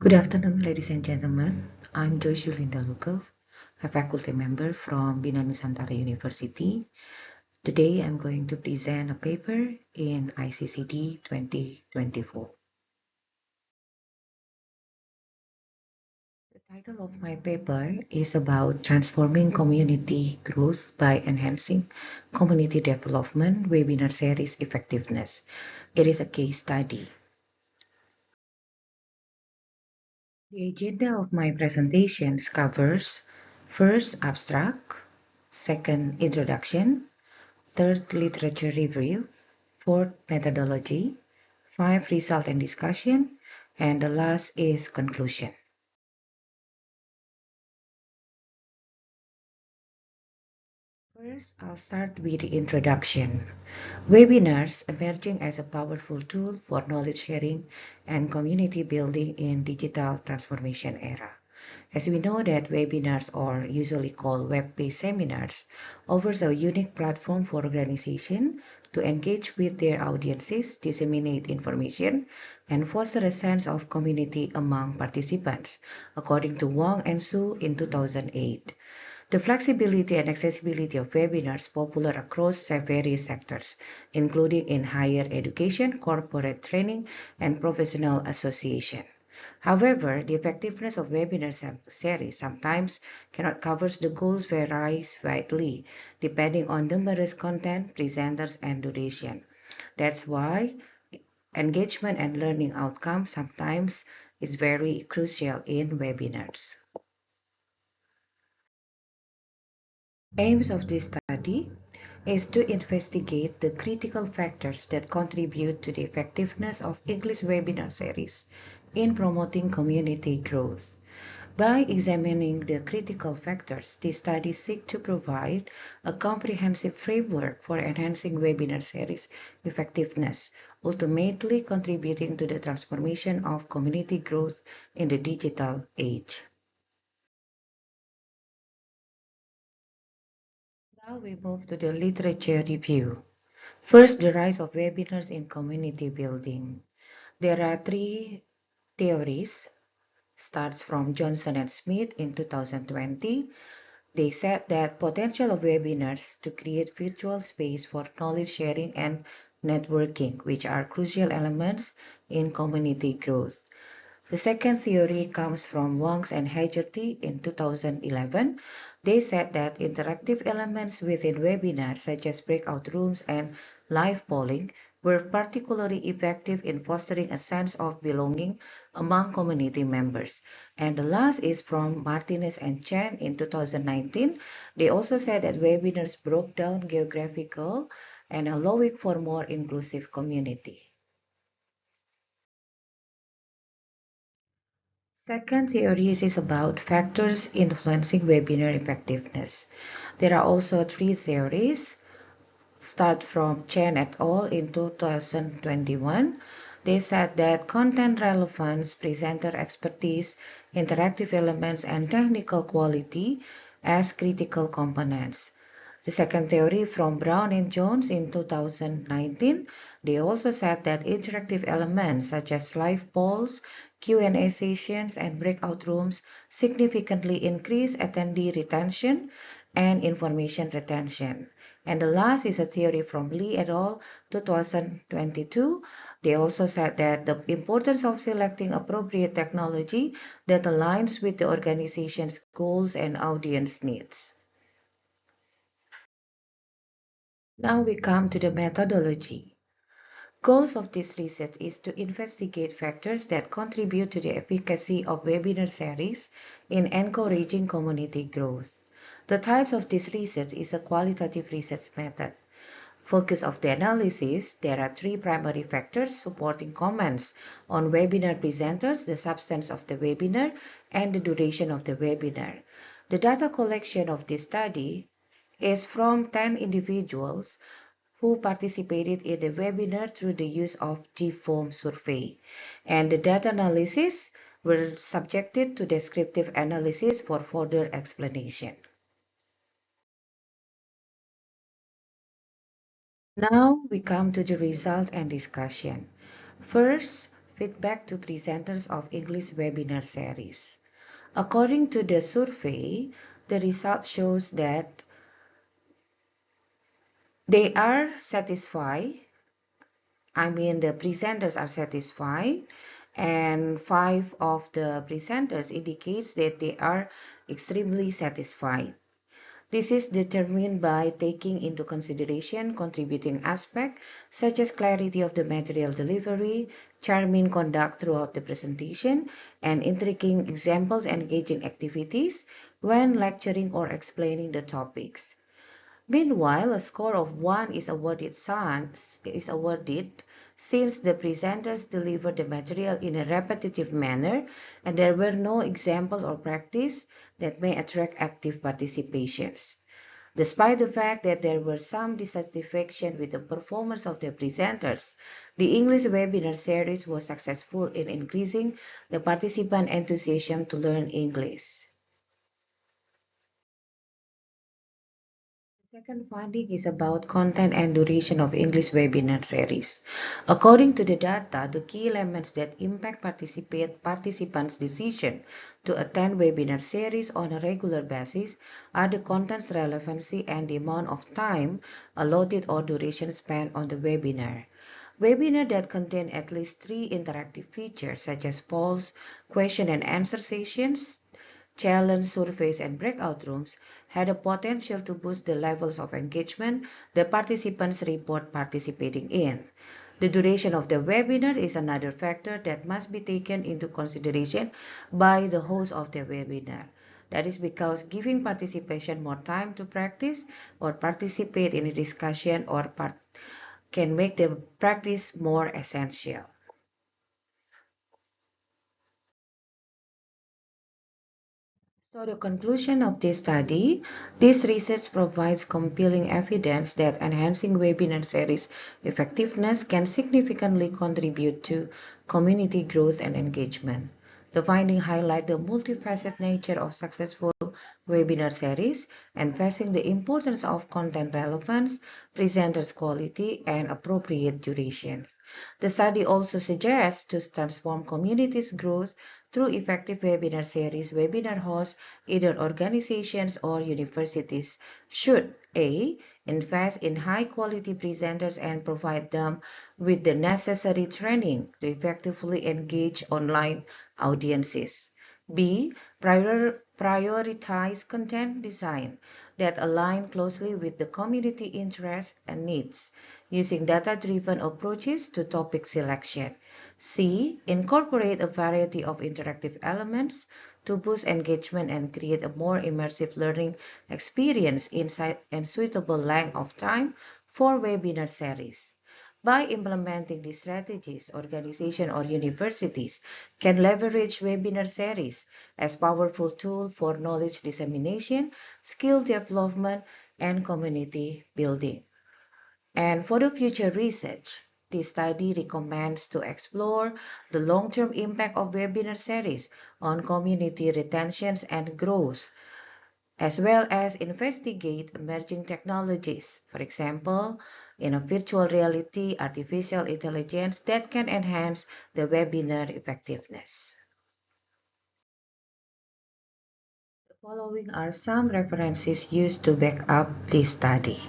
Good afternoon, ladies and gentlemen. I'm Joice Yulinda, a faculty member from Bina Nusantara University. Today, I'm going to present a paper in ICCD 2024. The title of my paper is about transforming community growth by enhancing community development webinar series effectiveness. It is a case study. The agenda of my presentations covers first abstract, second introduction, third literature review, fourth methodology, five result and discussion, and the last is conclusion. First, I'll start with the introduction. Webinars emerging as a powerful tool for knowledge sharing and community building in digital transformation era. As we know that webinars, or usually called web-based seminars, offers a unique platform for organizations to engage with their audiences, disseminate information, and foster a sense of community among participants, according to Wang and Su in 2008. The flexibility and accessibility of webinars popular across various sectors, including in higher education, corporate training, and professional association. However, the effectiveness of webinar series sometimes cannot cover the goals varies widely, depending on numerous content, presenters, and duration. That's why engagement and learning outcomes sometimes is very crucial in webinars. Aims of this study is to investigate the critical factors that contribute to the effectiveness of English webinar series in promoting community growth. By examining the critical factors, the study seeks to provide a comprehensive framework for enhancing webinar series effectiveness, ultimately contributing to the transformation of community growth in the digital age. Now we move to the literature review. First, the rise of webinars in community building. There are three theories. Starts from Johnson and Smith in 2020. They said that potential of webinars to create virtual space for knowledge sharing and networking, which are crucial elements in community growth. The second theory comes from Wongs and Hagerty in 2011. They said that interactive elements within webinars, such as breakout rooms and live polling, were particularly effective in fostering a sense of belonging among community members. And the last is from Martinez and Chen in 2019. They also said that webinars broke down geographical and allowing for more inclusive community. Second theory is about factors influencing webinar effectiveness. There are also three theories. Start from Chen et al. In 2021. They said that content relevance, presenter expertise, interactive elements, and technical quality as critical components. The second theory from Brown and Jones in 2019, they also said that interactive elements such as live polls, Q&A sessions, and breakout rooms significantly increase attendee retention and information retention. And the last is a theory from Lee et al. 2022. They also said that the importance of selecting appropriate technology that aligns with the organization's goals and audience needs. Now we come to the methodology. Goals of this research is to investigate factors that contribute to the efficacy of webinar series in encouraging community growth. The types of this research is a qualitative research method. Focus of the analysis, there are three primary factors supporting comments on webinar presenters, the substance of the webinar, and the duration of the webinar. The data collection of this study is from 10 individuals who participated in the webinar through the use of GFOAM survey. And the data analysis were subjected to descriptive analysis for further explanation. Now we come to the result and discussion. First, feedback to presenters of English webinar series. According to the survey, the result shows that they are satisfied. The presenters are satisfied, and 5 of the presenters indicates that they are extremely satisfied. This is determined by taking into consideration contributing aspects such as clarity of the material delivery, charming conduct throughout the presentation, and intriguing examples and engaging activities when lecturing or explaining the topics. Meanwhile, a score of 1 is awarded since the presenters delivered the material in a repetitive manner and there were no examples or practice that may attract active participations. Despite the fact that there were some dissatisfaction with the performance of the presenters, the English webinar series was successful in increasing the participant enthusiasm to learn English. The second finding is about content and duration of English webinar series. According to the data, the key elements that impact participants' decision to attend webinar series on a regular basis are the content's relevancy and the amount of time allotted or duration spent on the webinar. Webinars that contain at least 3 interactive features such as polls, question and answer sessions, challenge surveys, and breakout rooms had a potential to boost the levels of engagement the participants report participating in. The duration of the webinar is another factor that must be taken into consideration by the host of the webinar. That is because giving participation more time to practice or participate in a discussion can make the practice more essential. So the conclusion of this study, this research provides compelling evidence that enhancing webinar series effectiveness can significantly contribute to community growth and engagement. The findings highlight the multifaceted nature of successful webinar series, emphasizing the importance of content relevance, presenters quality, and appropriate durations. The study also suggests to transform communities' growth through effective webinar series. Webinar hosts, either organizations or universities, should A. Invest in high-quality presenters and provide them with the necessary training to effectively engage online audiences. B. Prioritize content design that align closely with the community interests and needs, using data-driven approaches to topic selection. C. Incorporate a variety of interactive elements to boost engagement and create a more immersive learning experience inside and suitable length of time for webinar series. By implementing these strategies, organizations or universities can leverage webinar series as powerful tool for knowledge dissemination, skill development, and community building. And for the future research, this study recommends to explore the long-term impact of webinar series on community retentions and growth, as well as investigate emerging technologies, for example, in a virtual reality, artificial intelligence that can enhance the webinar effectiveness. The following are some references used to back up this study.